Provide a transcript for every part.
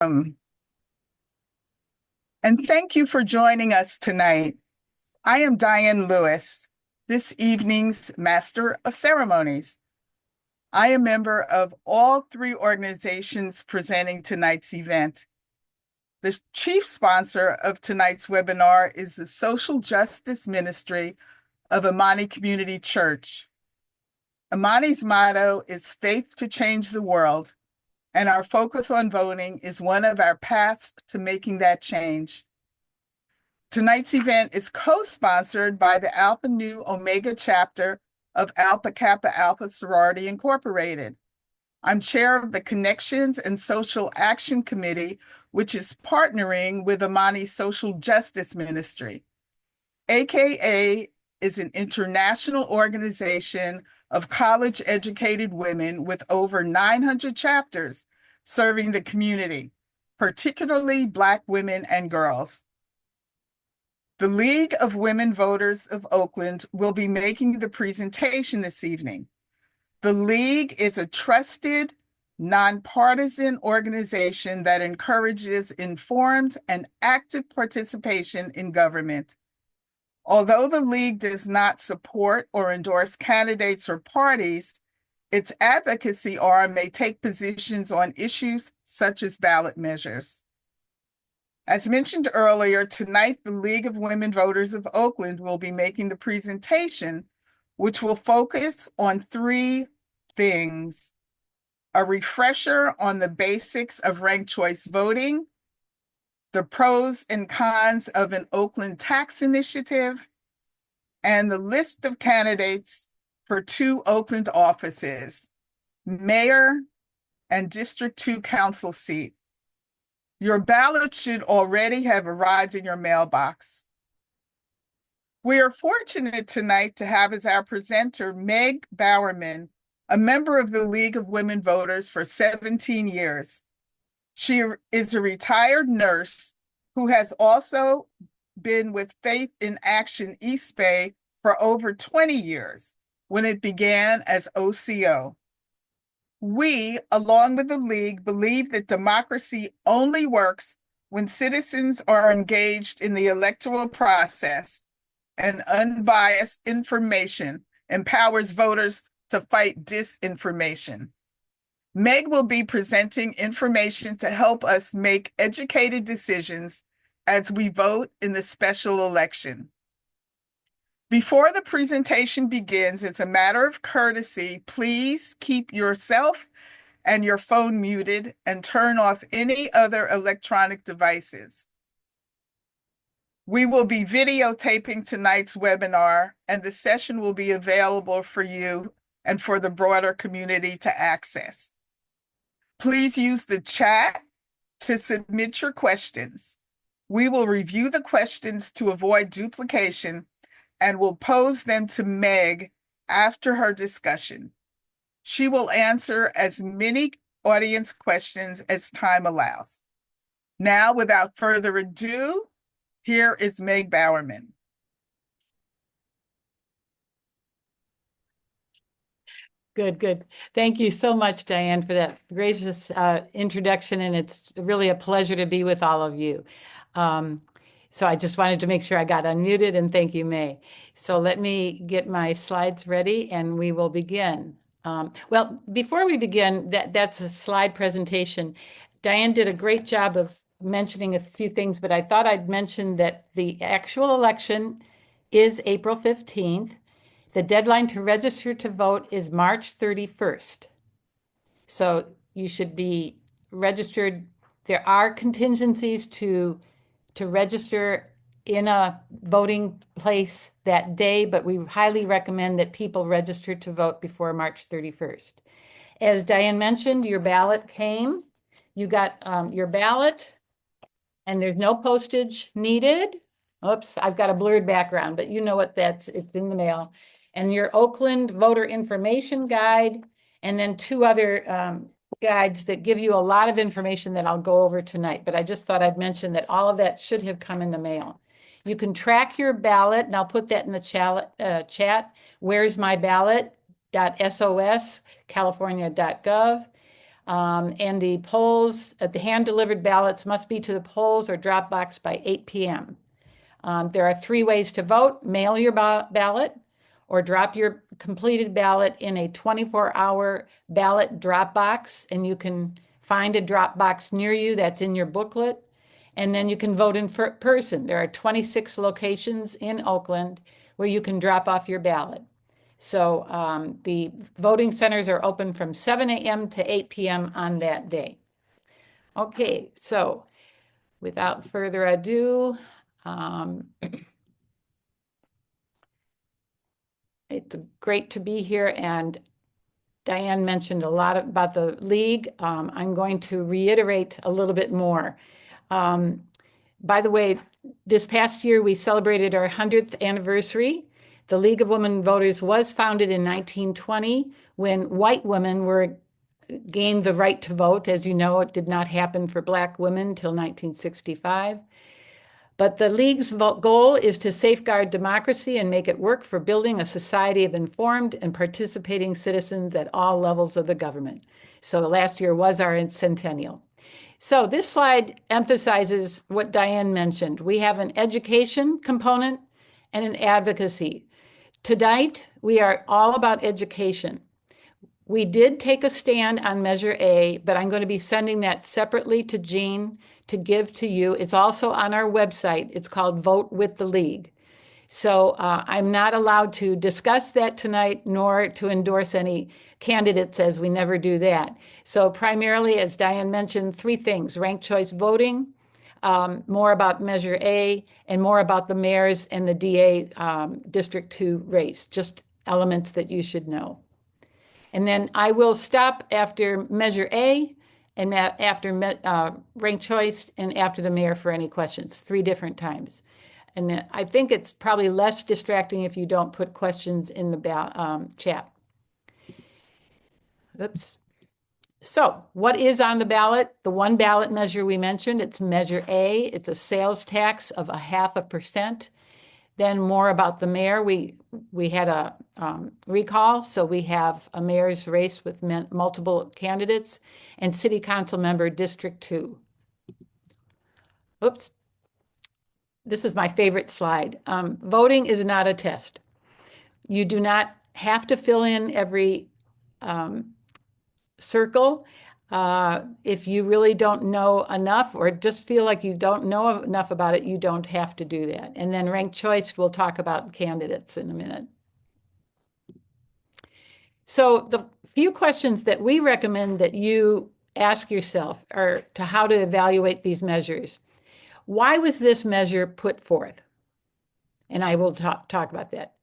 And thank you for joining us tonight. I am Diane Lewis, this evening's Master of Ceremonies. I am a member of all three organizations presenting tonight's event. The chief sponsor of tonight's webinar is the Social Justice Ministry of Imani Community Church. Imani's motto is faith to change the world, and our focus on voting is one of our paths to making that change. Tonight's event is co-sponsored by the Alpha Nu Omega chapter of Alpha Kappa Alpha Sorority Incorporated. I'm chair of the Connections and Social Action Committee, which is partnering with Imani Social Justice Ministry. AKA is an international organization of college-educated women with over 900 chapters serving the community, particularly Black women and girls. The League of Women Voters of Oakland will be making the presentation this evening. The League is a trusted, nonpartisan organization that encourages informed and active participation in government. Although the League does not support or endorse candidates or parties, its advocacy arm may take positions on issues such as ballot measures. As mentioned earlier, tonight the League of Women Voters of Oakland will be making the presentation, which will focus on three things: a refresher on the basics of ranked choice voting, the pros and cons of an Oakland tax initiative, and the list of candidates for two Oakland offices, mayor and District 2 council seat. Your ballot should already have arrived in your mailbox. We are fortunate tonight to have as our presenter Meg Bowerman, a member of the League of Women Voters for 17 years. She is a retired nurse who has also been with Faith in Action East Bay for over 20 years when it began as OCO. We, along with the League, believe that democracy only works when citizens are engaged in the electoral process, and unbiased information empowers voters to fight disinformation. Meg will be presenting information to help us make educated decisions as we vote in the special election. Before the presentation begins, as a matter of courtesy, please keep yourself and your phone muted and turn off any other electronic devices. We will be videotaping tonight's webinar, and the session will be available for you and for the broader community to access. Please use the chat to submit your questions. We will review the questions to avoid duplication and will pose them to Meg after her discussion. She will answer as many audience questions as time allows. Now, without further ado, here is Meg Bowerman. Good. Thank you so much, Diane, for that gracious introduction, and it's really a pleasure to be with all of you. So I just wanted to make sure I got unmuted, and thank you, May. So let me get my slides ready, and we will begin. Well, before we begin, that's a slide presentation. Diane did a great job of mentioning a few things, but I thought I'd mention that the actual election is April 15th. The deadline to register to vote is March 31st. So you should be registered. There are contingencies to register in a voting place that day, but we highly recommend that people register to vote before March 31st. As Diane mentioned, your ballot came. You got your ballot, and there's no postage needed. Oops, I've got a blurred background, but you know what it's in the mail. And your Oakland voter information guide, and then two other guides that give you a lot of information that I'll go over tonight. But I just thought I'd mention that all of that should have come in the mail. You can track your ballot, and I'll put that in the chat. Where's my ballot.sos, california.gov. And the polls, the hand-delivered ballots must be to the polls or drop box by 8 p.m. There are 3 ways to vote: mail your ballot, or drop your completed ballot in a 24-hour ballot drop box, and you can find a drop box near you that's in your booklet. And then you can vote in person. There are 26 locations in Oakland where you can drop off your ballot. So the voting centers are open from 7 a.m. to 8 p.m. on that day. Okay, so without further ado, it's great to be here, and Diane mentioned a lot about the league. I'm going to reiterate a little bit more. By the way, this past year we celebrated our 100th anniversary. The League of Women Voters was founded in 1920 when white women gained the right to vote. As you know, it did not happen for Black women until 1965. But the League's goal is to safeguard democracy and make it work for building a society of informed and participating citizens at all levels of the government. So last year was our centennial. So this slide emphasizes what Diane mentioned. We have an education component and an advocacy. Tonight, we are all about education. We did take a stand on Measure A, but I'm going to be sending that separately to Jean to give to you. It's also on our website. It's called Vote with the League. So I'm not allowed to discuss that tonight, nor to endorse any candidates, as we never do that. So primarily, as Diane mentioned, 3 things: ranked choice voting, more about Measure A, and more about the mayor's and the DA District 2 race, just elements that you should know. And then I will stop after Measure A and after ranked choice and after the mayor for any questions, 3 different times. And I think it's probably less distracting if you don't put questions in the chat. Oops. So what is on the ballot? The one ballot measure we mentioned, it's Measure A. It's a sales tax of 0.5%. Then more about the mayor. We had a recall, so we have a mayor's race with multiple candidates, and City Councilmember District 2. Oops. This is my favorite slide. Voting is not a test. You do not have to fill in every circle. If you really don't know enough or just feel like you don't know enough about it, you don't have to do that. And then ranked choice, we'll talk about candidates in a minute. So the few questions that we recommend that you ask yourself are to how to evaluate these measures. Why was this measure put forth? And I will talk about that.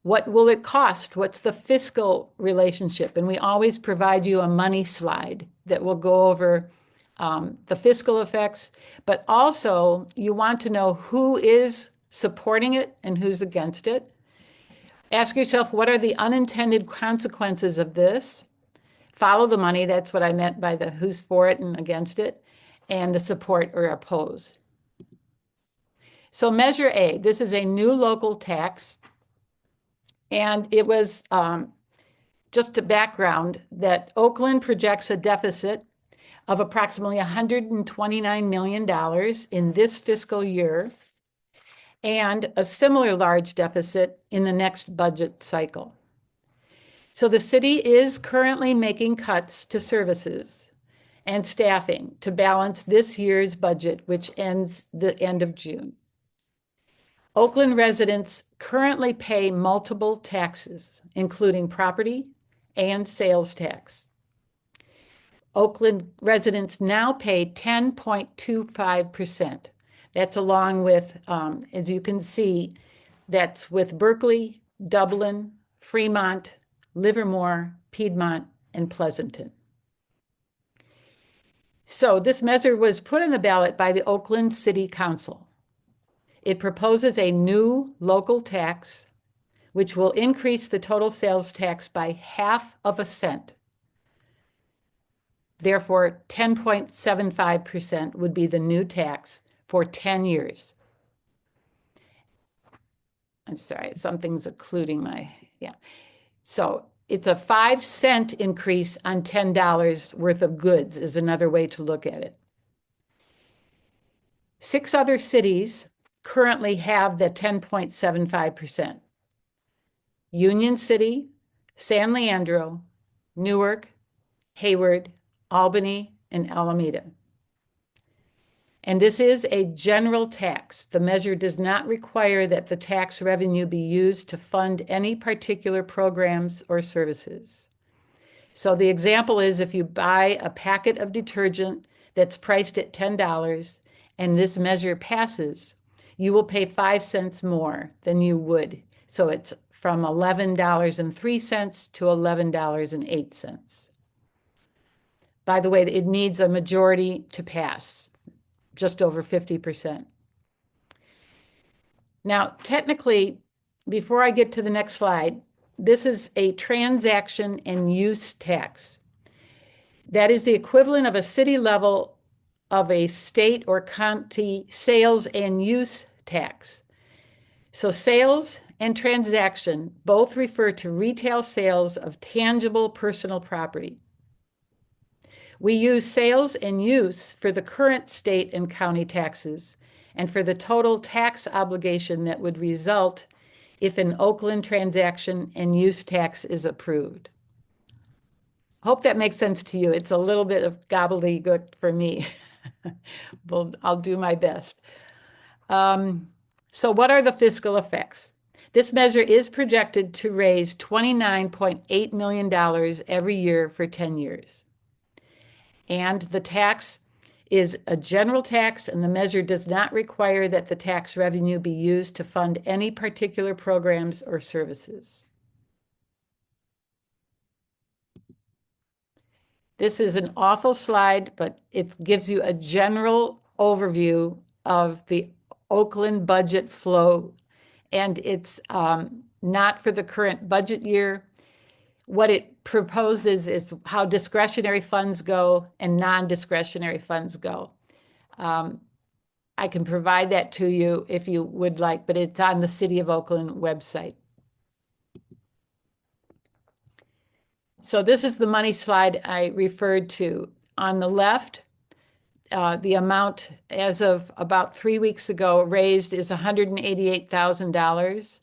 What will it cost? What's the fiscal relationship? And we always provide you a money slide that will go over the fiscal effects, but also you want to know who is supporting it and who's against it. Ask yourself, what are the unintended consequences of this? Follow the money. That's what I meant by the who's for it and against it, and the support or oppose. So Measure A, this is a new local tax. And it was just a background that Oakland projects a deficit of approximately $129 million in this fiscal year and a similar large deficit in the next budget cycle. So the city is currently making cuts to services and staffing to balance this year's budget, which ends the end of June. Oakland residents currently pay multiple taxes, including property and sales tax. Oakland residents now pay 10.25%. That's along with, as you can see, that's with Berkeley, Dublin, Fremont, Livermore, Piedmont, and Pleasanton. So this measure was put on the ballot by the Oakland City Council. It proposes a new local tax, which will increase the total sales tax by 0.5 cent. Therefore, 10.75% would be the new tax for 10 years. I'm sorry, something's occluding my, yeah. So it's a 5-cent increase on $10 worth of goods is another way to look at it. 6 other cities currently have the 10.75%. Union City, San Leandro, Newark, Hayward, Albany, and Alameda. And this is a general tax. The measure does not require that the tax revenue be used to fund any particular programs or services. So the example is if you buy a packet of detergent that's priced at $10 and this measure passes, you will pay 5 cents more than you would. So it's from $11.03 to $11.08. By the way, it needs a majority to pass, just over 50%. Now, technically, before I get to the next slide, this is a transaction and use tax. That is the equivalent of a city level of a state or county sales and use tax. So sales and transaction both refer to retail sales of tangible personal property. We use sales and use for the current state and county taxes and for the total tax obligation that would result if an Oakland transaction and use tax is approved. Hope that makes sense to you. It's a little bit of gobbledygook for me. Well, I'll do my best. So what are the fiscal effects? This measure is projected to raise $29.8 million every year for 10 years. And the tax is a general tax, and the measure does not require that the tax revenue be used to fund any particular programs or services. This is an awful slide, but it gives you a general overview of the Oakland budget flow, and it's not for the current budget year. What it proposes is how discretionary funds go and non-discretionary funds go. I can provide that to you if you would like, but it's on the City of Oakland website. So this is the money slide I referred to. On the left, the amount as of about 3 weeks ago raised is $188,000.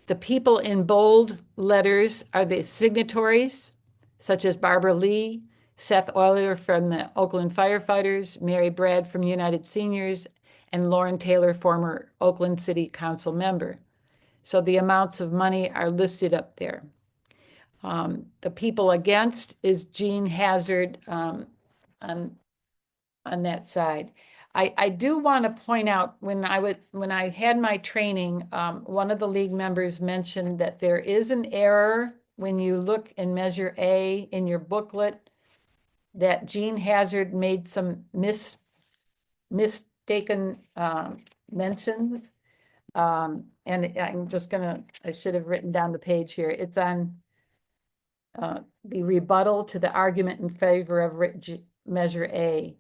The people in bold letters are the signatories, such as Barbara Lee, Seth Euler from the Oakland Firefighters, Mary Brad from United Seniors, and Lauren Taylor, former Oakland City Council member. So the amounts of money are listed up there. The people against is Gene Hazard on that side. I do want to point out when I had my training, one of the league members mentioned that there is an error when you look in Measure A in your booklet, that Gene Hazard made some mistaken mentions. And I should have written down the page here. It's on the rebuttal to the argument in favor of Measure A.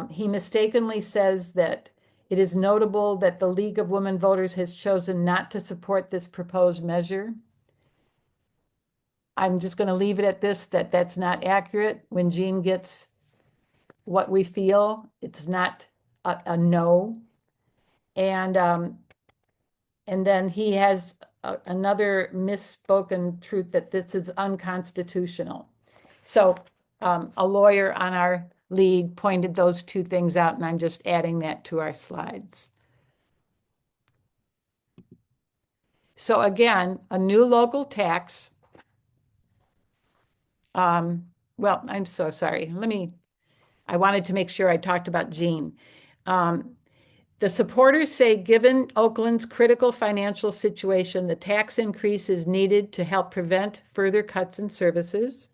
He mistakenly says that it is notable that the League of Women Voters has chosen not to support this proposed measure. I'm just going to leave it at this, that's not accurate. When Jean gets what we feel, it's not a no. And then he has another misspoken truth that this is unconstitutional. So a lawyer on our league pointed those two things out, and I'm just adding that to our slides. So again, a new local tax. Well, I'm so sorry. I wanted to make sure I talked about Jean. The supporters say, given Oakland's critical financial situation, the tax increase is needed to help prevent further cuts in services.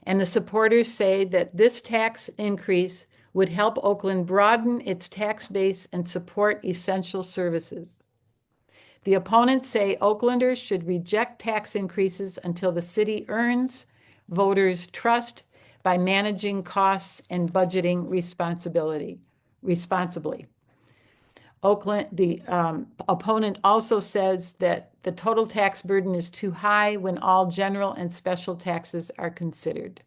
And the supporters say that this tax increase would help Oakland broaden its tax base and support essential services. The opponents say Oaklanders should reject tax increases until the city earns voters' trust by managing costs and budgeting responsibly. The opponent also says that the total tax burden is too high when all general and special taxes are considered.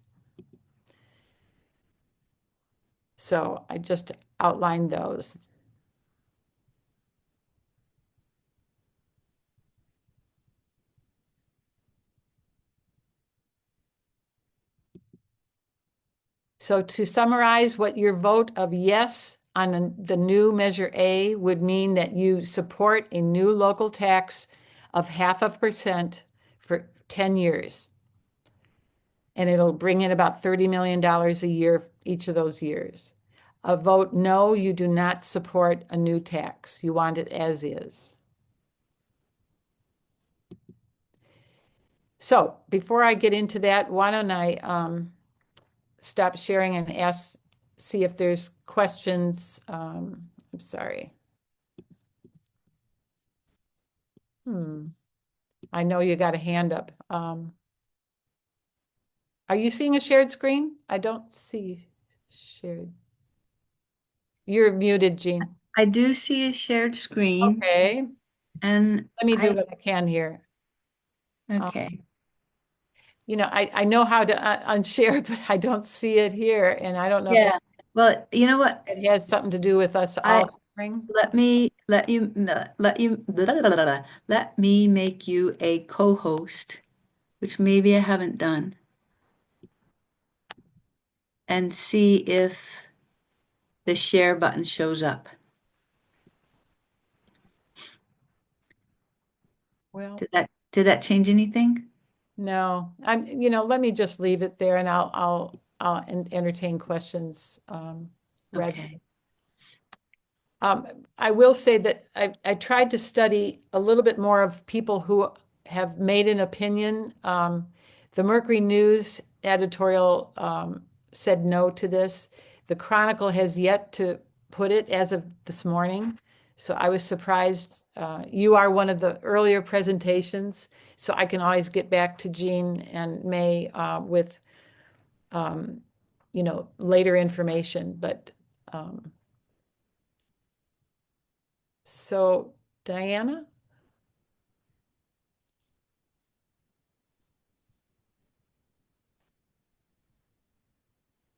So I just outlined those. So to summarize, what your vote of yes on the new Measure A would mean that you support a new local tax of 0.5% for 10 years. And it'll bring in about $30 million a year each of those years. A vote no, you do not support a new tax. You want it as is. So before I get into that, why don't I stop sharing and see if there's questions. I'm sorry. I know you got a hand up. Are you seeing a shared screen? I don't see shared. You're muted, Jean. I do see a shared screen. Okay. And Let me do what I can here. okay. You know, I know how to unshare, but I don't see it here. And I don't know Yeah. Well, you know what? if it has something to do with us all hearing. Let me make you a co-host, which maybe I haven't done, and see if the share button shows up. Well, did that change anything? no, let me just leave it there and I'll entertain questions. Okay. I will say that I tried to study a little bit more of people who have made an opinion. The Mercury News editorial said no to this. The Chronicle has yet to put it as of this morning. So I was surprised. You are one of the earlier presentations, so I can always get back to Jean and May with later information. But so Diana?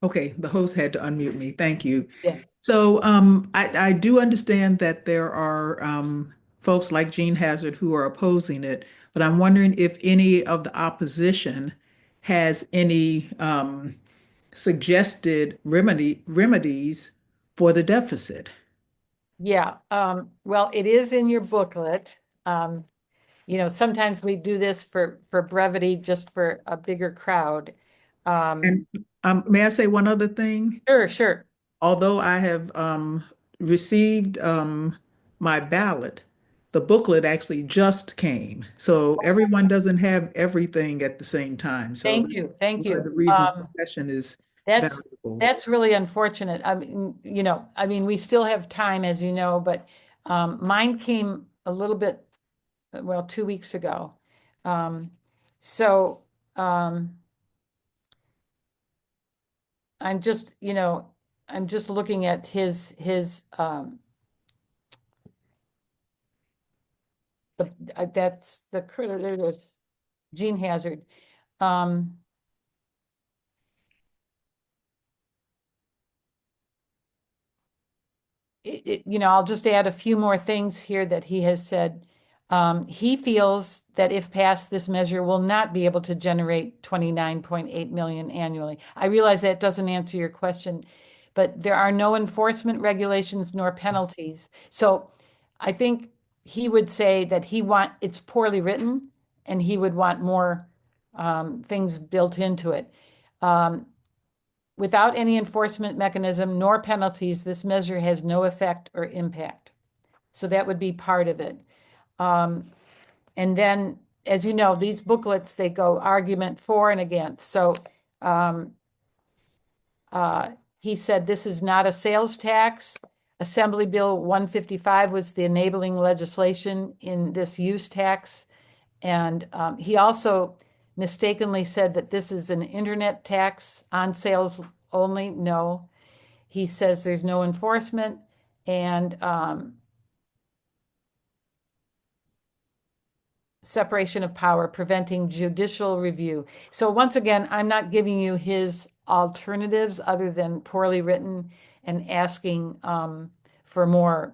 Okay, the host had to unmute me. Thank you. Yeah. So I do understand that there are folks like Gene Hazard who are opposing it, but I'm wondering if any of the opposition has any suggested remedies for the deficit. Yeah, well, it is in your booklet. Sometimes we do this for brevity, just for a bigger crowd. And may I say one other thing? Sure. Although I have received my ballot, the booklet actually just came. So everyone doesn't have everything at the same time. So Thank you. one of the reasons the session is valuable. That's really unfortunate. I mean, we still have time, as you know, but mine came a little bit, well, 2 weeks ago. So I'm just, I'm just looking at his that's the critter, there it is, Gene Hazard. I'll just add a few more things here that he has said. He feels that if passed, this measure will not be able to generate 29.8 million annually. I realize that doesn't answer your question, but there are no enforcement regulations nor penalties. So I think he would say that it's poorly written and he would want more things built into it. Without any enforcement mechanism nor penalties, this measure has no effect or impact. So that would be part of it. And then, as you know, these booklets, they go argument for and against. So he said this is not a sales tax. Assembly Bill 155 was the enabling legislation in this use tax. And he also mistakenly said that this is an internet tax on sales only. No, he says there's no enforcement and separation of power, preventing judicial review. So once again, I'm not giving you his alternatives other than poorly written and asking for more,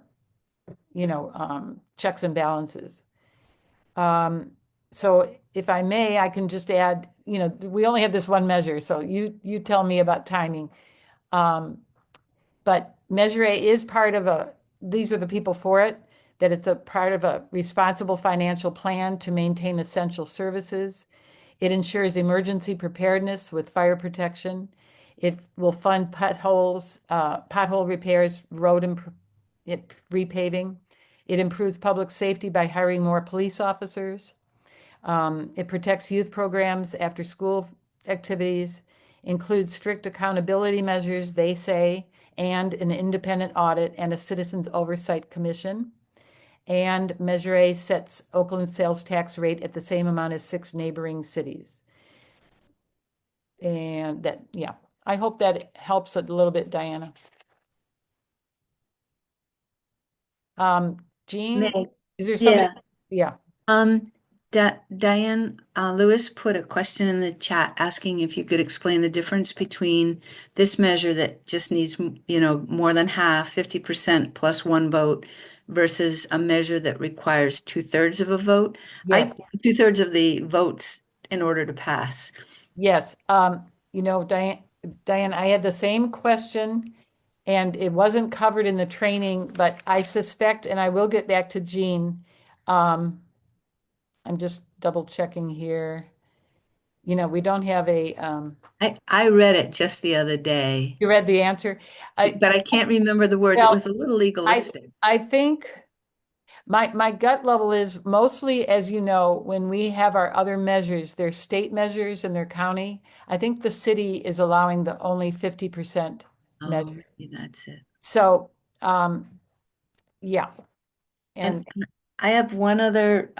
checks and balances. So if I may, I can just add, we only have this one measure, so you tell me about timing. But Measure A is part of these are the people for it, that it's a part of a responsible financial plan to maintain essential services. It ensures emergency preparedness with fire protection. It will fund potholes, pothole repairs, repaving. It improves public safety by hiring more police officers. It protects youth programs, after school activities, includes strict accountability measures, they say, and an independent audit and a citizens oversight commission. And Measure A sets Oakland's sales tax rate at the same amount as 6 neighboring cities. And that, yeah, I hope that helps a little bit, Diana. Jean, Meg, is there somebody? yeah. Yeah. Diane Lewis put a question in the chat asking if you could explain the difference between this measure that just needs, more than half, 50% plus 1 vote, versus a measure that requires 2/3 of a vote. Yes. 2/3 of the votes in order to pass. Yes. Diane, I had the same question and it wasn't covered in the training, but I suspect, and I will get back to Jean. I'm just double checking here. We don't have I read it just the other day, you read the answer? but I can't remember the words. It Well, was a little legalistic. I think my gut level is mostly, as you know, when we have our other measures, they're state measures and they're county. I think the city is allowing the only 50% measure. Maybe that's it. So, yeah. And I have one other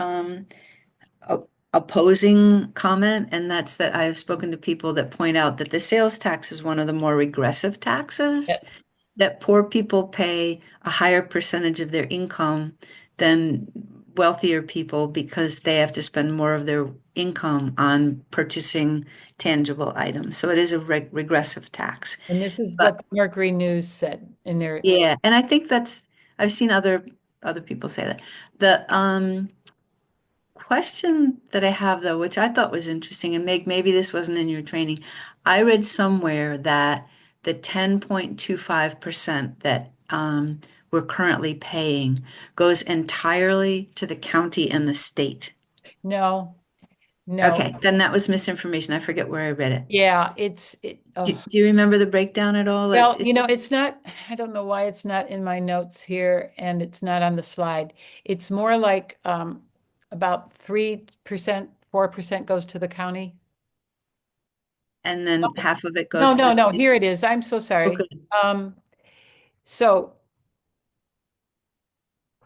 opposing comment, and that's that I have spoken to people that point out that the sales tax is one of the more regressive taxes, Yep. that poor people pay a higher percentage of their income than wealthier people because they have to spend more of their income on purchasing tangible items. So it is a regressive tax. And this is what the Mercury News said in their. Yeah, and I think I've seen other people say that. The question that I have though, which I thought was interesting, and maybe this wasn't in your training, I read somewhere that the 10.25% that we're currently paying goes entirely to the county and the state. No. Okay, then that was misinformation. I forget where I read it. Yeah, Do you remember the breakdown at all? well, it's not, I don't know why it's not in my notes here and it's not on the slide. It's more like about 3%, 4% goes to the county. And then half of it goes. No, here it is. I'm so sorry. Okay. So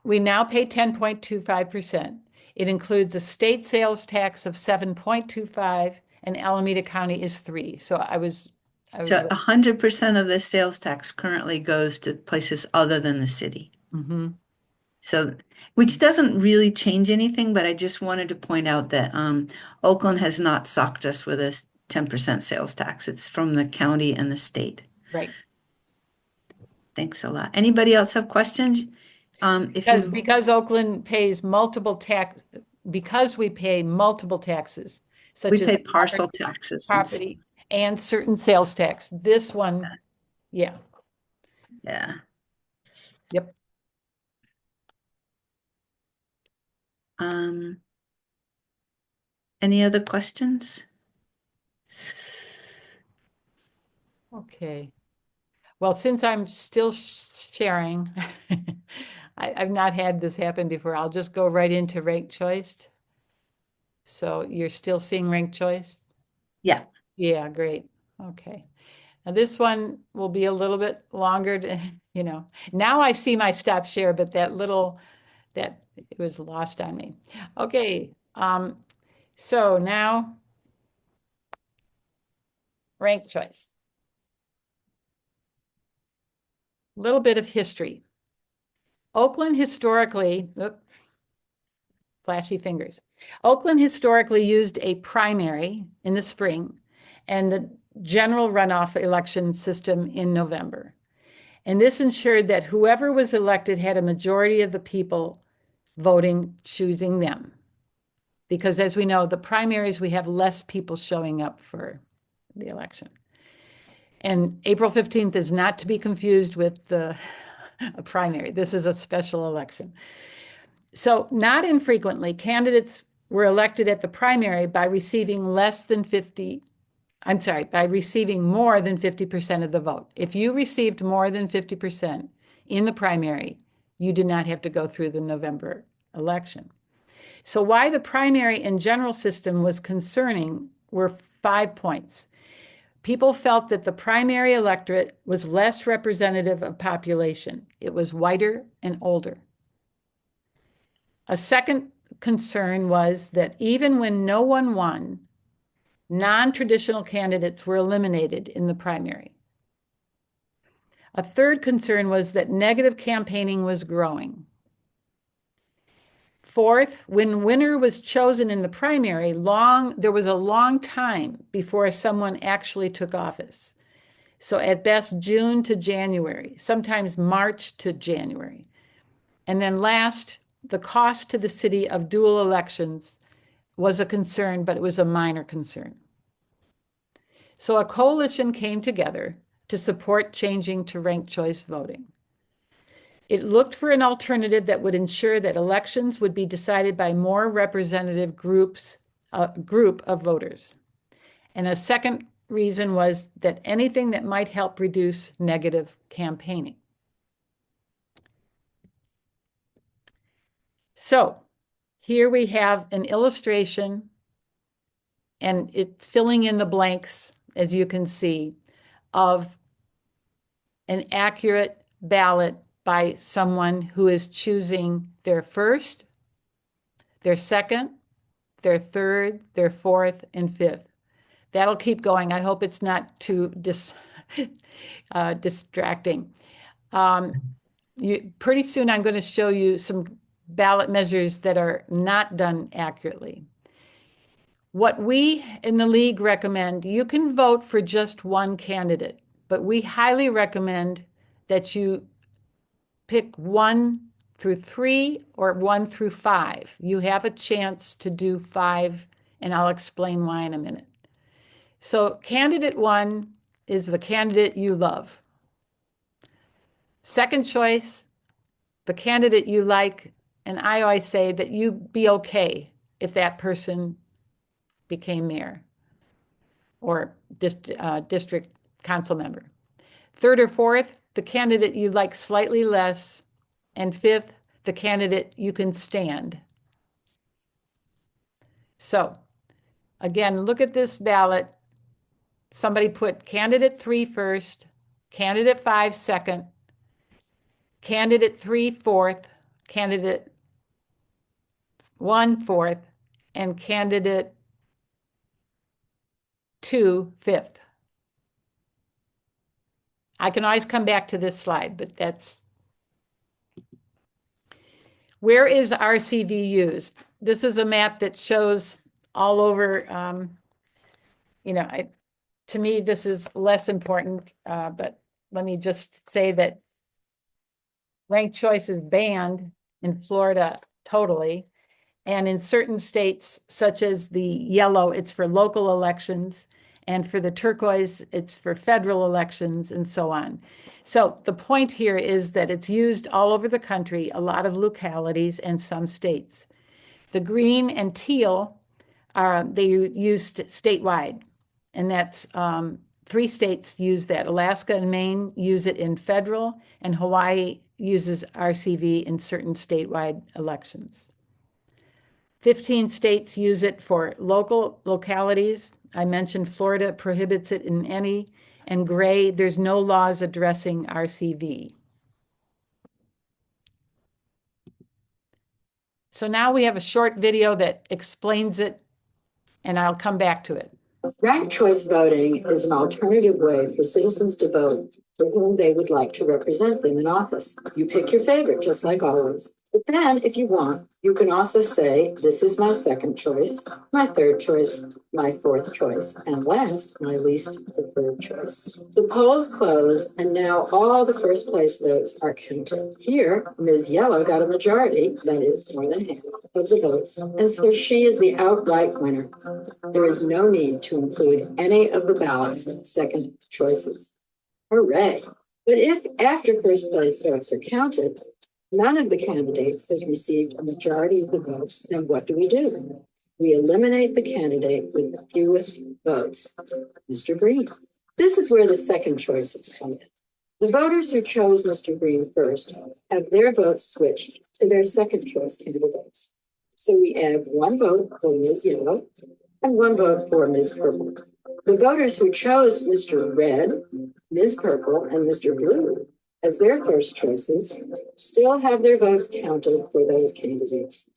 we now pay 10.25%. It includes a state sales tax of 7.25 and Alameda County is 3. So I was So 100% of the sales tax currently goes to places other than the city. Mhm. So, which doesn't really change anything, but I just wanted to point out that Oakland has not socked us with a 10% sales tax. It's from the county and the state. Right. Thanks a lot. Anybody else have questions? Because Oakland pays multiple tax, because we pay multiple taxes, we such as pay parcel taxes. property and certain sales tax. This one, yeah. Yeah. Yep. Any other questions? Okay. Well, since I'm still sharing, I've not had this happen before. I'll just go right into ranked choice. So you're still seeing ranked choice? Yeah. Yeah, great. Okay. Now this one will be a little bit longer to, now I see my stop share, but that it was lost on me. Okay. So now ranked choice. Little bit of history. Oakland historically, flashy fingers. Oakland historically used a primary in the spring and the general runoff election system in November. And this ensured that whoever was elected had a majority of the people voting, choosing them. Because as we know, the primaries, we have less people showing up for the election. And April 15th is not to be confused with a primary. This is a special election. So not infrequently, candidates were elected at the primary by receiving by receiving more than 50% of the vote. If you received more than 50% in the primary, you did not have to go through the November election. So why the primary and general system was concerning were 5 points. People felt that the primary electorate was less representative of population. It was whiter and older. A second concern was that even when no one won, non-traditional candidates were eliminated in the primary. A third concern was that negative campaigning was growing. Fourth, when winner was chosen in the primary, there was a long time before someone actually took office. So at best, June to January, sometimes March to January. And then last, the cost to the city of dual elections was a concern, but it was a minor concern. So a coalition came together to support changing to ranked choice voting. It looked for an alternative that would ensure that elections would be decided by more representative group of voters. And a second reason was that anything that might help reduce negative campaigning. So here we have an illustration, and it's filling in the blanks, as you can see, of an accurate ballot by someone who is choosing their first, their second, their third, their fourth, and fifth. That'll keep going. I hope it's not too distracting. Pretty soon I'm going to show you some ballot measures that are not done accurately. What we in the league recommend, you can vote for just one candidate, but we highly recommend that you pick 1 through 3 or 1 through 5. You have a chance to do 5, and I'll explain why in a minute. So candidate 1 is the candidate you love. Second choice, the candidate you like, and I always say that you'd be okay if that person became mayor or district council member. Third or fourth, the candidate you like slightly less, and fifth, the candidate you can stand. So again, look at this ballot. Somebody put candidate 3 first, candidate 5 second, candidate 3 fourth, candidate 1 fourth, and candidate 2 fifth. I can always come back to this slide, but that's... Where is RCV used? This is a map that shows all over, to me, this is less important, but let me just say that ranked choice is banned in Florida totally. And in certain states, such as the yellow, it's for local elections. And for the turquoise, it's for federal elections and so on. So the point here is that it's used all over the country, a lot of localities and some states. The green and teal they used statewide, and that's 3 states use that. Alaska and Maine use it in federal, and Hawaii uses RCV in certain statewide elections. 15 states use it for localities. I mentioned Florida prohibits it in any, and gray, there's no laws addressing RCV. So now we have a short video that explains it, and I'll come back to it. Ranked choice voting is an alternative way for citizens to vote for whom they would like to represent them in office. You pick your favorite, just like always. But then, if you want, you can also say, this is my second choice, my third choice, my fourth choice, and last, my least preferred choice. The polls close, and now all the first place votes are counted. Here, Ms. Yellow got a majority, that is, more than half of the votes, and so she is the outright winner. There is no need to include any of the ballot's second choices. Hooray! But if after first place votes are counted, none of the candidates has received a majority of the votes, then what do? We eliminate the candidate with the fewest votes, Mr. Green. This is where the second choices come in. The voters who chose Mr. Green first have their votes switched to their second choice candidates. So we add one vote for Ms. Yellow and one vote for Ms. Purple. The voters who chose Mr. Red, Ms. Purple, and Mr. Blue as their first choices still have their votes counted for those candidates.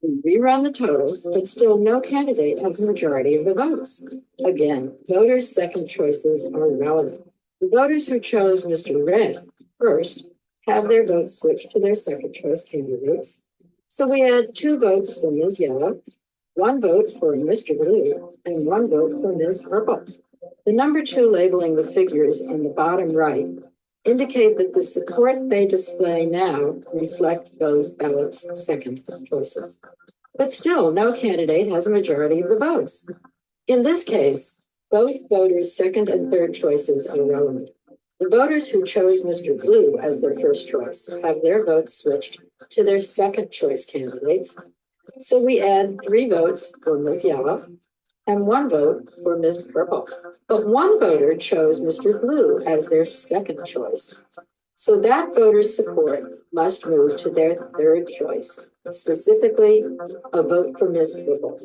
We rerun the totals, but still no candidate has a majority of the votes. Again, voters' second choices are relevant. The voters who chose Mr. Red first have their votes switched to their second choice candidates. So we add two votes for Ms. Yellow, one vote for Mr. Blue, and one vote for Ms. Purple. The number 2 labeling the figures in the bottom right indicate that the support they display now reflect those ballots' second choices. But still, no candidate has a majority of the votes. In this case, both voters' second and third choices are relevant. The voters who chose Mr. Blue as their first choice have their votes switched to their second choice candidates. So we add 3 votes for Ms. Yellow and 1 vote for Ms. Purple. But one voter chose Mr. Blue as their second choice. So that voter's support must move to their third choice, specifically a vote for Ms. Purple.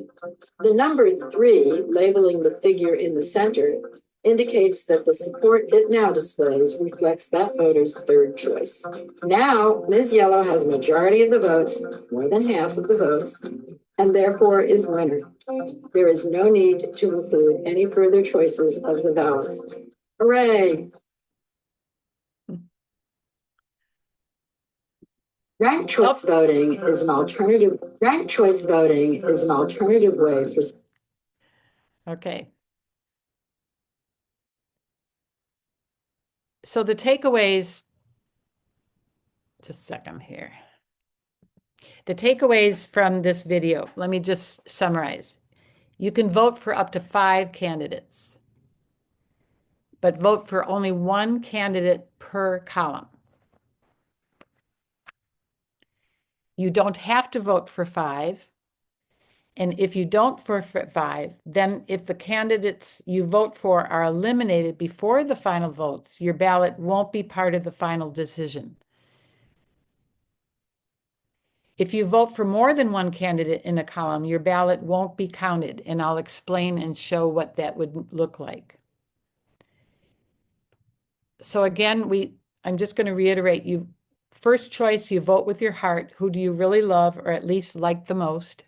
The number 3, labeling the figure in the center, indicates that the support it now displays reflects that voter's third choice. Now, Ms. Yellow has a majority of the votes, more than half of the votes, and therefore is winner. There is no need to include any further choices of the ballots. Hooray! Ranked choice voting is an alternative. Ranked choice voting is an alternative way for. Okay. So the takeaways, just a second here. The takeaways from this video, let me just summarize. You can vote for up to 5 candidates, but vote for only 1 candidate per column. You don't have to vote for 5. And if you don't vote for 5, then if the candidates you vote for are eliminated before the final votes, your ballot won't be part of the final decision. If you vote for more than 1 candidate in a column, your ballot won't be counted, and I'll explain and show what that would look like. So again, I'm just going to reiterate, first choice, you vote with your heart. Who do you really love or at least like the most?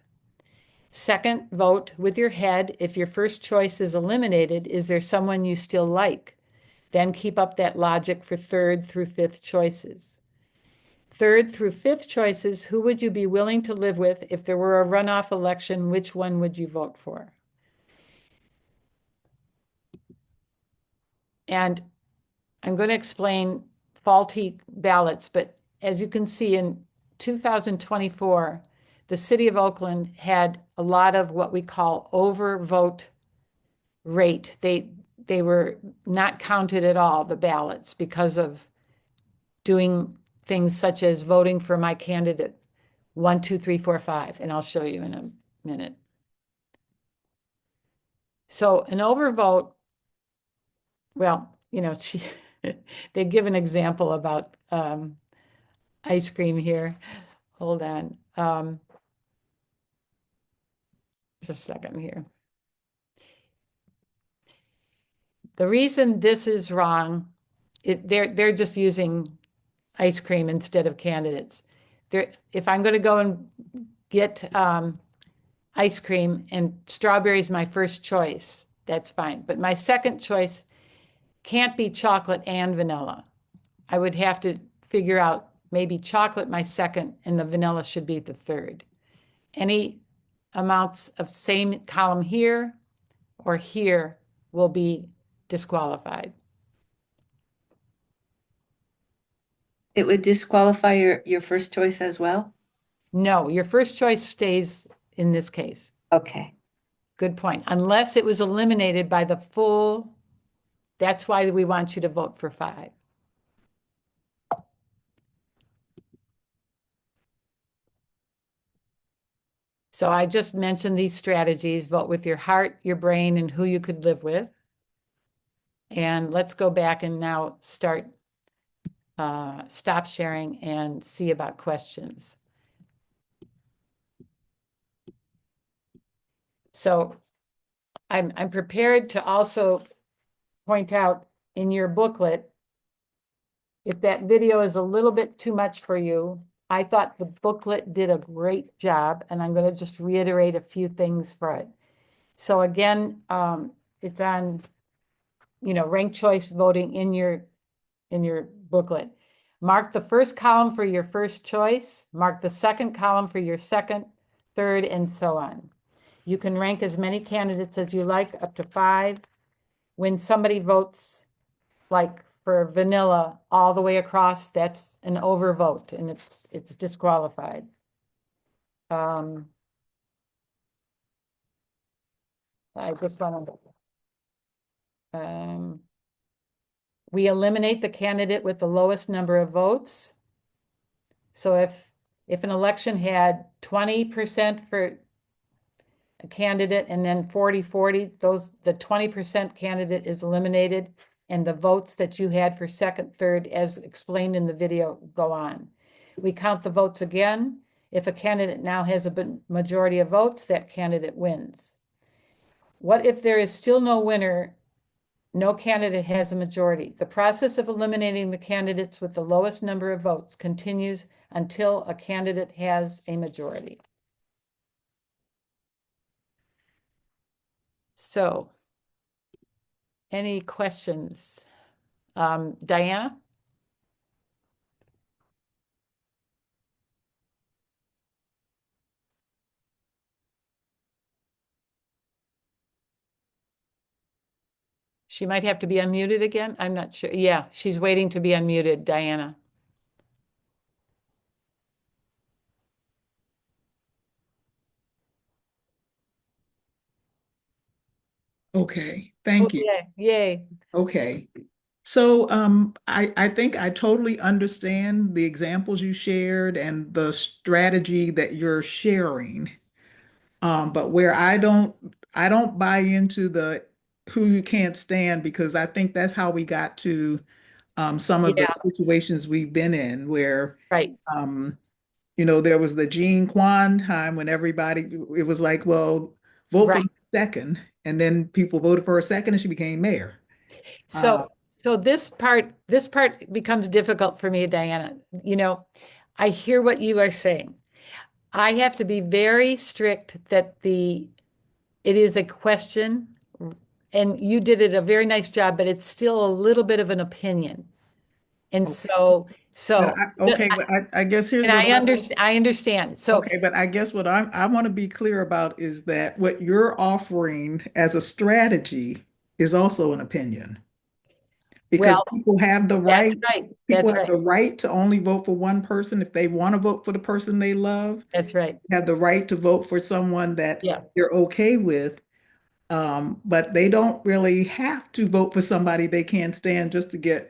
Second, vote with your head. If your first choice is eliminated, is there someone you still like? Then keep up that logic for third through fifth choices. Third through fifth choices, who would you be willing to live with if there were a runoff election? Which one would you vote for? And I'm going to explain faulty ballots, but as you can see in 2024, the city of Oakland had a lot of what we call overvote rate. They were not counted at all, the ballots, because of doing things such as voting for my candidate 1, 2, 3, 4, 5, and I'll show you in a minute. So an overvote, well, you know, they give an example about ice cream here. Hold on. Just a second here. The reason this is wrong, they're just using ice cream instead of candidates. If I'm going to go and get ice cream and strawberries my first choice, that's fine. But my second choice can't be chocolate and vanilla. I would have to figure out maybe chocolate my second, and the vanilla should be the third. Any amounts of same column here or here will be disqualified. It would disqualify your first choice as well? No, your first choice stays in this case. Okay. Good point. Unless it was eliminated by the full, that's why we want you to vote for 5. So I just mentioned these strategies. Vote with your heart, your brain, and who you could live with. And let's go back and now start, stop sharing and see about questions. So I'm prepared to also point out in your booklet, if that video is a little bit too much for you, I thought the booklet did a great job, and I'm going to just reiterate a few things for it. So again, it's on, ranked choice voting in your booklet. Mark the first column for your first choice, mark the second column for your second, third, and so on. You can rank as many candidates as you like, up to 5. When somebody votes, like for vanilla all the way across, that's an overvote and it's disqualified. I just want to, we eliminate the candidate with the lowest number of votes. So if an election had 20% for a candidate and then 40-40, the 20% candidate is eliminated, and the votes that you had for second, third, as explained in the video, go on. We count the votes again. If a candidate now has a majority of votes, that candidate wins. What if there is still no winner? No candidate has a majority. The process of eliminating the candidates with the lowest number of votes continues until a candidate has a majority. So, any questions? Diana? She might have to be unmuted again. I'm not sure. Yeah, she's waiting to be unmuted, Diana. Okay, thank you. Okay, yay. Okay. So I think I totally understand the examples you shared and the strategy that you're sharing. But where I don't buy into the who you can't stand, because I think that's how we got to some of the Yeah, situations we've been in where right. um, there was the Jean Quan time when everybody, it was like, well, vote for Right. me second, and then people voted for her second and she became mayor. Uh, So this part becomes difficult for me, Diana. I hear what you are saying. I have to be very strict that it is a question, and you did it a very nice job, but it's still a little bit of an opinion. And okay. so Okay, but I guess here's and what I understand. So okay, but I guess what I want to be clear about is that what you're offering as a strategy is also an opinion, because well, that's right. people That's have right. the right to only vote for one person if they want to vote for the person they love, That's right. have the right to vote for someone that Yeah. they're okay with. But they don't really have to vote for somebody they can't stand just to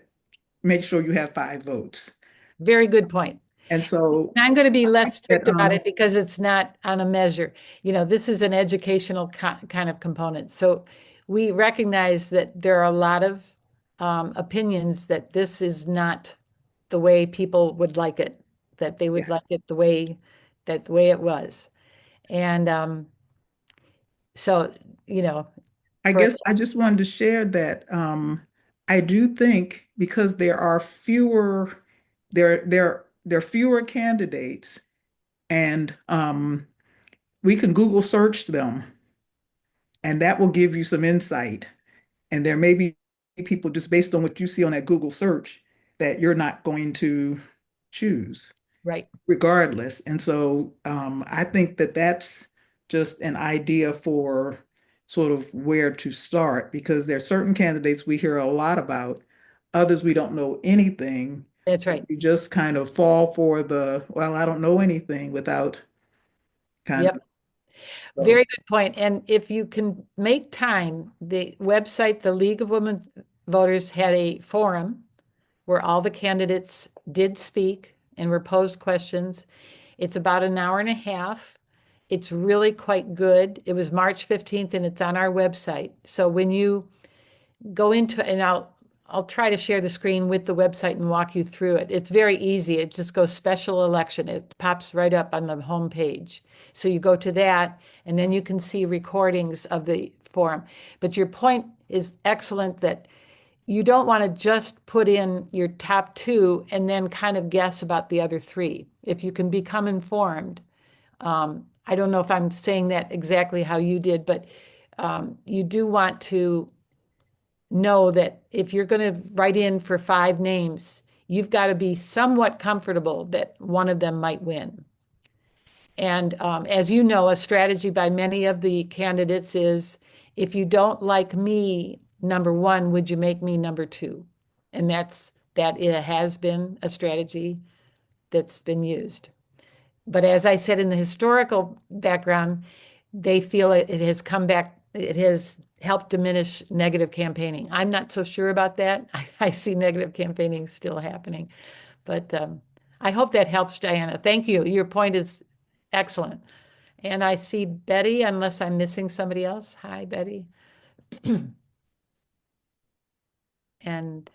make sure you have 5 votes. Very good point. And so And I'm going to be less that strict about it because it's not on a measure. This is an educational kind of component. So we recognize that there are a lot of opinions that this is not the way people would like it, that they would yeah. like it the way it was. And so, I for guess I just wanted to share that I do think because there are fewer candidates, and we can Google search them, and that will give you some insight. And there may be people just based on what you see on that Google search that you're not going to choose Right. regardless. And so I think that that's just an idea for sort of where to start, because there are certain candidates we hear a lot about, others we don't know anything. That's right. You just kind of fall for the, well, I don't know anything without kind Yep. of. Very good point. And if you can make time, the website, the League of Women Voters had a forum where all the candidates did speak and were posed questions. It's about an hour and a half. It's really quite good. It was March 15th and it's on our website. So when you go into, and I'll try to share the screen with the website and walk you through it. It's very easy. It just goes special election. It pops right up on the home page. So you go to that and then you can see recordings of the forum. But your point is excellent that you don't want to just put in your top two and then kind of guess about the other three. If you can become informed, I don't know if I'm saying that exactly how you did, but you do want to know that if you're going to write in for 5 names, you've got to be somewhat comfortable that one of them might win. And as you know, a strategy by many of the candidates is, if you don't like me, number one, would you make me number two? And that it has been a strategy that's been used. But as I said, in the historical background, they feel it has come back, it has helped diminish negative campaigning. I'm not so sure about that. I see negative campaigning still happening. But I hope that helps, Diana. Thank you. Your point is excellent. And I see Betty, unless I'm missing somebody else. Hi, Betty. And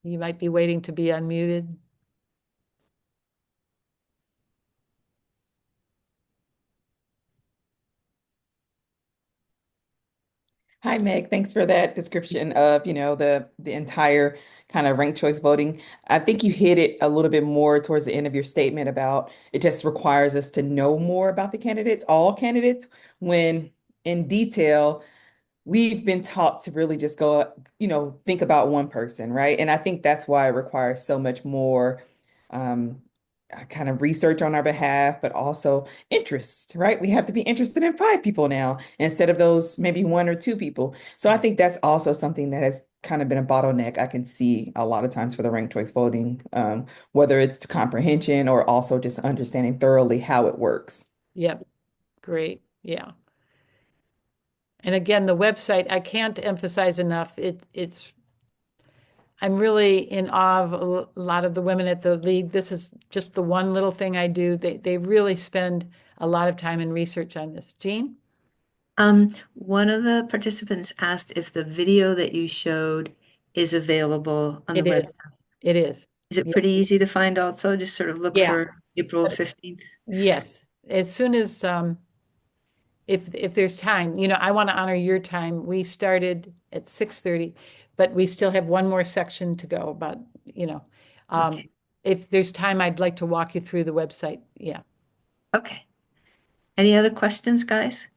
you might be waiting to be unmuted. Hi, Meg. Thanks for that description of, the entire kind of ranked choice voting. I think you hit it a little bit more towards the end of your statement about it just requires us to know more about the candidates, all candidates, when in detail, we've been taught to really just go, think about one person, right? And I think that's why it requires so much more um, kind of research on our behalf, but also interest, right? We have to be interested in 5 people now instead of those maybe 1 or 2 people. So I think that's also something that has kind of been a bottleneck I can see a lot of times for the ranked choice voting, whether it's to comprehension or also just understanding thoroughly how it works. Yep. Great. Yeah. And again, the website, I can't emphasize enough, I'm really in awe of a lot of the women at the league. This is just the one little thing I do. They really spend a lot of time and research on this. Jean? One of the participants asked if the video that you showed is available on the It is. website. It is. Is it Yeah. pretty easy to find also? Just sort of look Yeah. for April 15th. Yes. As soon as if there's time, I want to honor your time. We started at 6:30, but we still have one more section to go about, Okay. if there's time, I'd like to walk you through the website. Yeah. Okay. Any other questions, guys?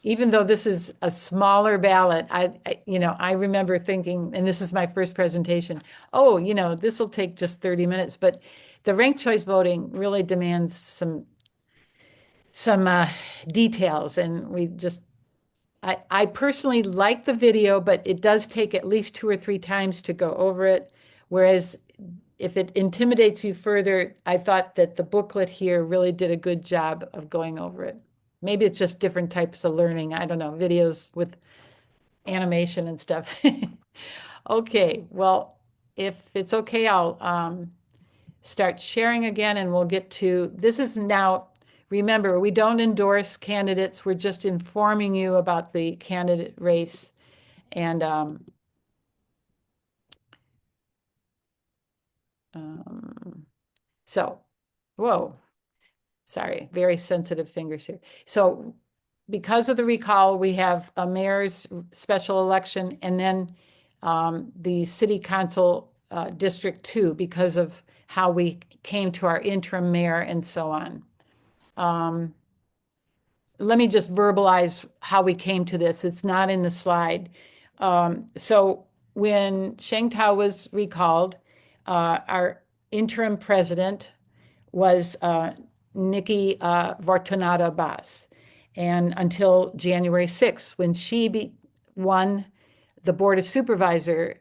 Even though this is a smaller ballot, I remember thinking, and this is my first presentation, oh, this will take just 30 minutes, but the ranked choice voting really demands some details, and I personally like the video, but it does take at least 2 or 3 times to go over it. Whereas if it intimidates you further, I thought that the booklet here really did a good job of going over it. Maybe it's just different types of learning. I don't know, videos with animation and stuff. Okay, well, if it's okay, I'll start sharing again and we'll get to, this is now, remember, we don't endorse candidates. We're just informing you about the candidate race. And so, whoa, sorry, very sensitive fingers here. So because of the recall, we have a mayor's special election and then the city council District 2 because of how we came to our interim mayor and so on. Let me just verbalize how we came to this. It's not in the slide. So when Sheng Tao was recalled, our interim president was Nikki Fortunata Bass. And until January 6th, when she won the Board of Supervisor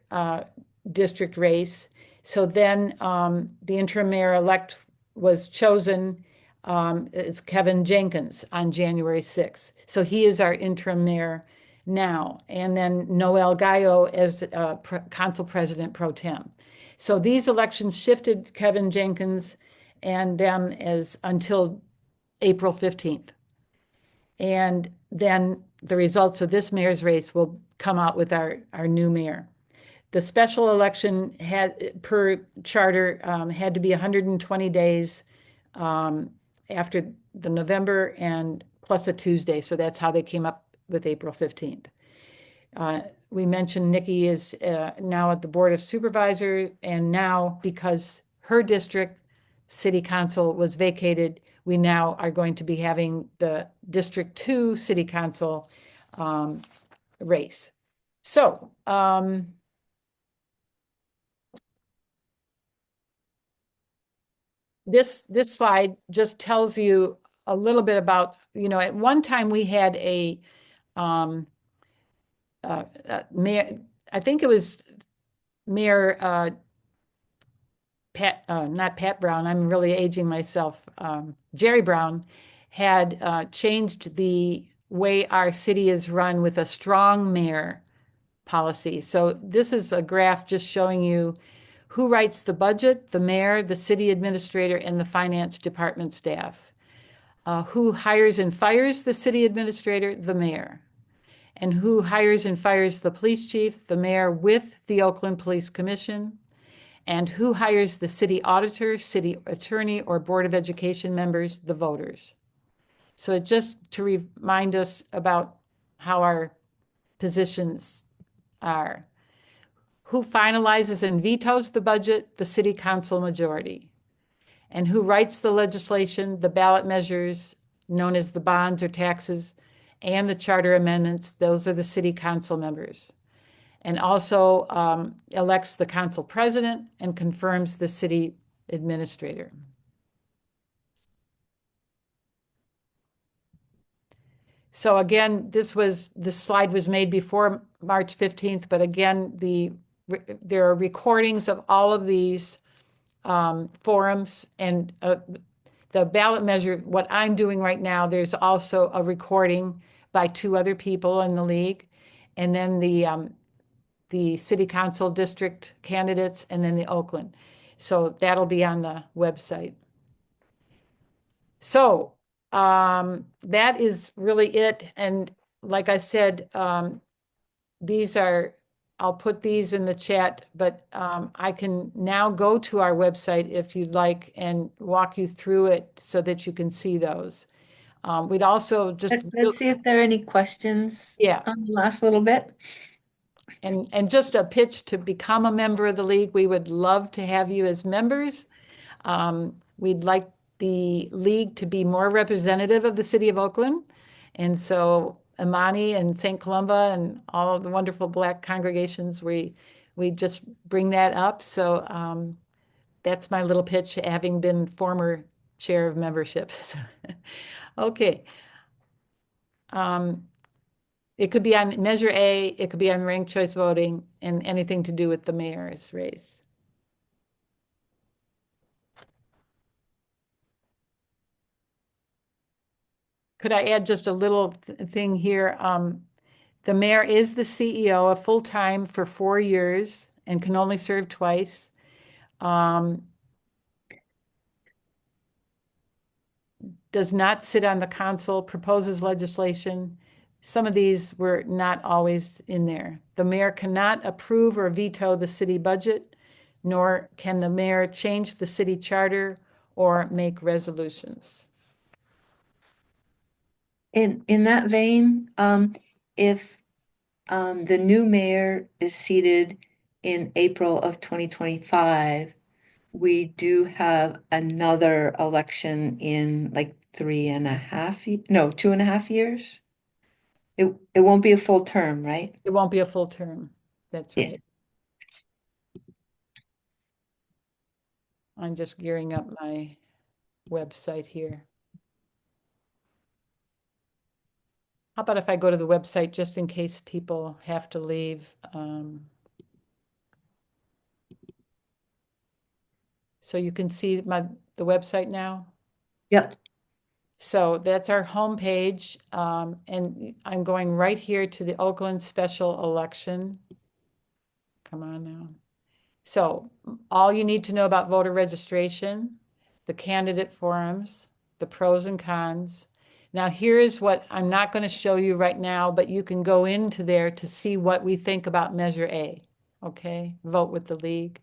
district race. So then the interim mayor-elect was chosen. It's Kevin Jenkins on January 6th. So he is our interim mayor now. And then Noel Gallo as council president pro tem. So these elections shifted Kevin Jenkins and them as until April 15th. And then the results of this mayor's race will come out with our new mayor. The special election had, per charter, had to be 120 days after the November and plus a Tuesday. So that's how they came up with April 15th. We mentioned Nikki is now at the Board of Supervisors, and now because her district city council was vacated, we now are going to be having the District 2 city council race. So this slide just tells you a little bit about, at one time we had a mayor, I think it was Mayor not Pat Brown, I'm really aging myself, Jerry Brown had changed the way our city is run with a strong mayor policy. So this is a graph just showing you who writes the budget, the mayor, the city administrator, and the finance department staff. Who hires and fires the city administrator, the mayor. And who hires and fires the police chief, the mayor with the Oakland Police Commission. And who hires the city auditor, city attorney, or Board of Education members, the voters. So just to remind us about how our positions are. Who finalizes and vetoes the budget, the city council majority. And who writes the legislation, the ballot measures, known as the bonds or taxes, and the charter amendments, those are the city council members. And also elects the council president and confirms the city administrator. So again, this slide was made before March 15th, but again, there are recordings of all of these forums, and the ballot measure, what I'm doing right now, there's also a recording by 2 other people in the league, and then the city council district candidates, and then the Oakland. So that'll be on the website. So that is really it. And like I said, I'll put these in the chat, but I can now go to our website if you'd like and walk you through it so that you can see those. We'd also just Let's see if there are any questions. Yeah. On the last little bit. And just a pitch to become a member of the league. We would love to have you as members. We'd like the league to be more representative of the city of Oakland. And so Imani and St. Columba and all of the wonderful Black congregations, we just bring that up. So that's my little pitch, having been former chair of membership. Okay. It could be on Measure A, it could be on ranked choice voting, and anything to do with the mayor's race. Could I add just a little thing here? The mayor is the CEO, a full-time for 4 years, and can only serve twice. Does not sit on the council, proposes legislation. Some of these were not always in there. The mayor cannot approve or veto the city budget, nor can the mayor change the city charter or make resolutions. In that vein, if the new mayor is seated in April of 2025, we do have another election in like 2.5 years. It won't be a full term, right? It won't be a full term. That's Yeah. right. I'm just gearing up my website here. How about if I go to the website just in case people have to leave? So you can see the website now. Yep. So that's our homepage, and I'm going right here to the Oakland Special Election. Come on now. So all you need to know about voter registration, the candidate forums, the pros and cons. Now here is what I'm not going to show you right now, but you can go into there to see what we think about Measure A. Okay, vote with the league.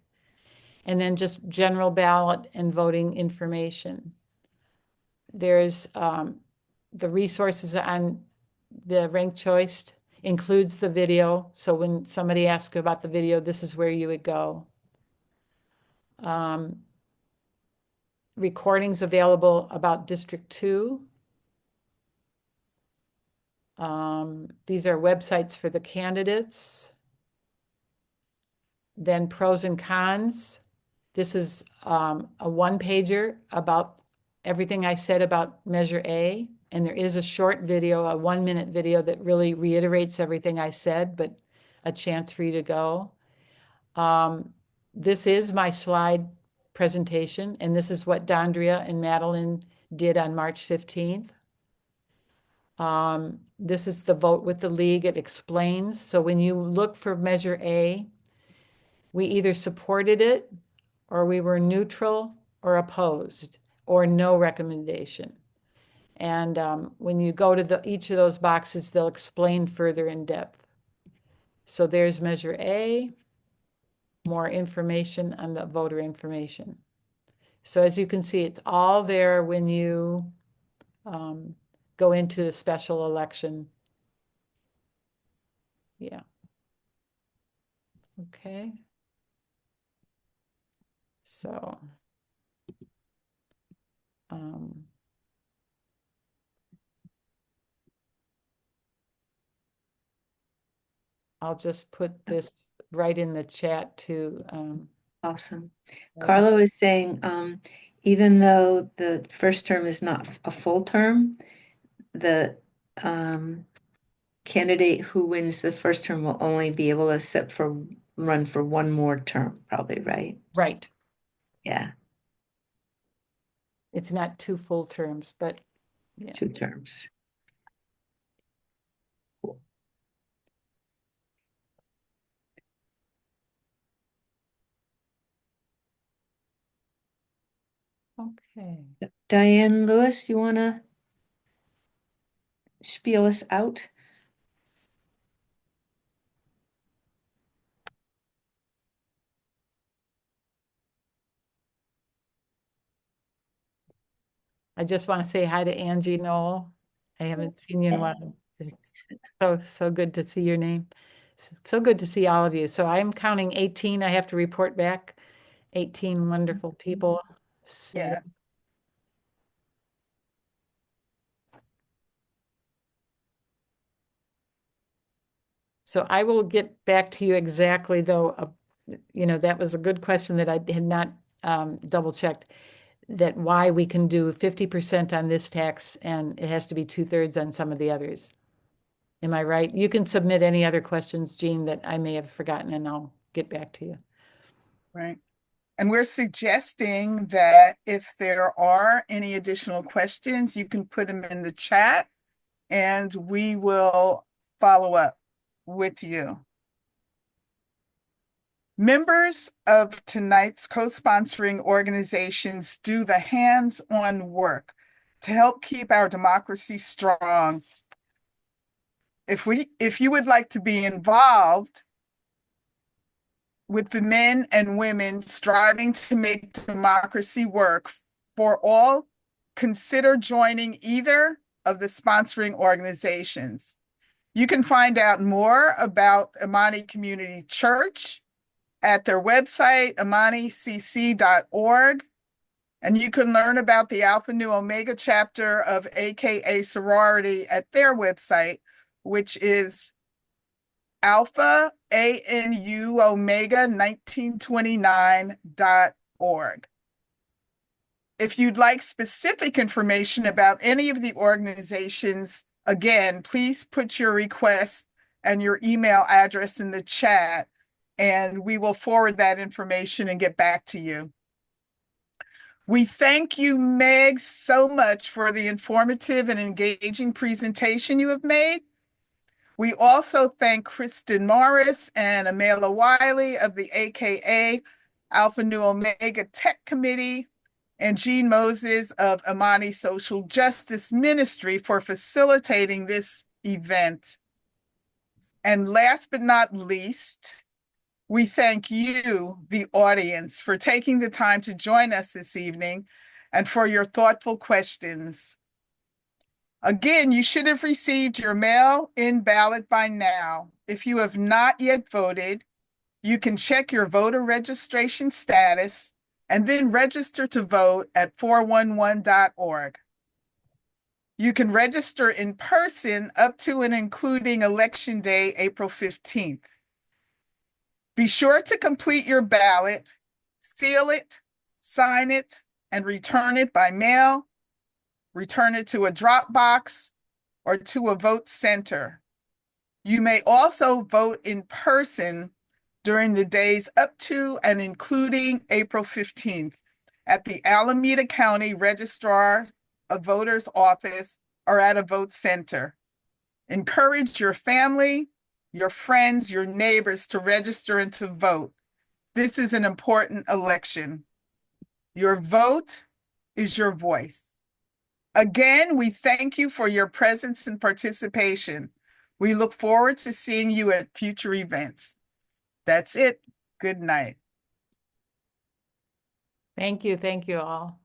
And then just general ballot and voting information. There's the resources on the ranked choice includes the video. So when somebody asks about the video, this is where you would go. Recordings available about District 2. These are websites for the candidates. Then pros and cons. This is a one-pager about everything I said about Measure A. And there is a short video, a 1-minute video that really reiterates everything I said, but a chance for you to go. This is my slide presentation, and this is what Dondria and Madeline did on March 15th. This is the vote with the league. It explains. So when you look for Measure A, we either supported it, or we were neutral or opposed, or no recommendation. And when you go to each of those boxes, they'll explain further in depth. So there's Measure A, more information on the voter information. So as you can see, it's all there when you go into the special election. Yeah. Okay. So I'll just put this right in the chat too. Awesome. Carlo is saying, even though the first term is not a full term, the candidate who wins the first term will only be able to run for one more term, probably, right? Right. Yeah, It's not 2 full terms, but yeah. 2 terms. Cool. Okay. Diane Lewis, you want to spiel us out? I just want to say hi to Angie Knoll. I haven't seen you in a while. It's so good to see your name. So good to see all of you. So I'm counting 18. I have to report back. 18 wonderful people. Yeah. So I will get back to you exactly, though. That was a good question that I had not double checked, that why we can do 50% on this tax and it has to be 2/3 on some of the others. Am I right? You can submit any other questions, Jean, that I may have forgotten, and I'll get back to you. Right. And we're suggesting that if there are any additional questions, you can put them in the chat and we will follow up with you. Members of tonight's co-sponsoring organizations do the hands-on work to help keep our democracy strong. If you would like to be involved with the men and women striving to make democracy work for all, consider joining either of the sponsoring organizations. You can find out more about Imani Community Church at their website, imanicc.org. And you can learn about the Alpha Nu Omega chapter of AKA Sorority at their website, which is Alpha ANU Omega 1929.org. If you'd like specific information about any of the organizations, again, please put your request and your email address in the chat, and we will forward that information and get back to you. We thank you, Meg, so much for the informative and engaging presentation you have made. We also thank Kristen Morris and Amela Wiley of the AKA Alpha Nu Omega Tech Committee, and Jean Moses of Imani Social Justice Ministry for facilitating this event. And last but not least, we thank you, the audience, for taking the time to join us this evening and for your thoughtful questions. Again, you should have received your mail-in ballot by now. If you have not yet voted, you can check your voter registration status and then register to vote at 411.org. You can register in person up to and including Election Day, April 15th. Be sure to complete your ballot, seal it, sign it, and return it by mail. Return it to a drop box or to a vote center. You may also vote in person during the days up to and including April 15th at the Alameda County Registrar of Voters Office or at a vote center. Encourage your family, your friends, your neighbors to register and to vote. This is an important election. Your vote is your voice. Again, we thank you for your presence and participation. We look forward to seeing you at future events. That's it. Good night. Thank you. Thank you all.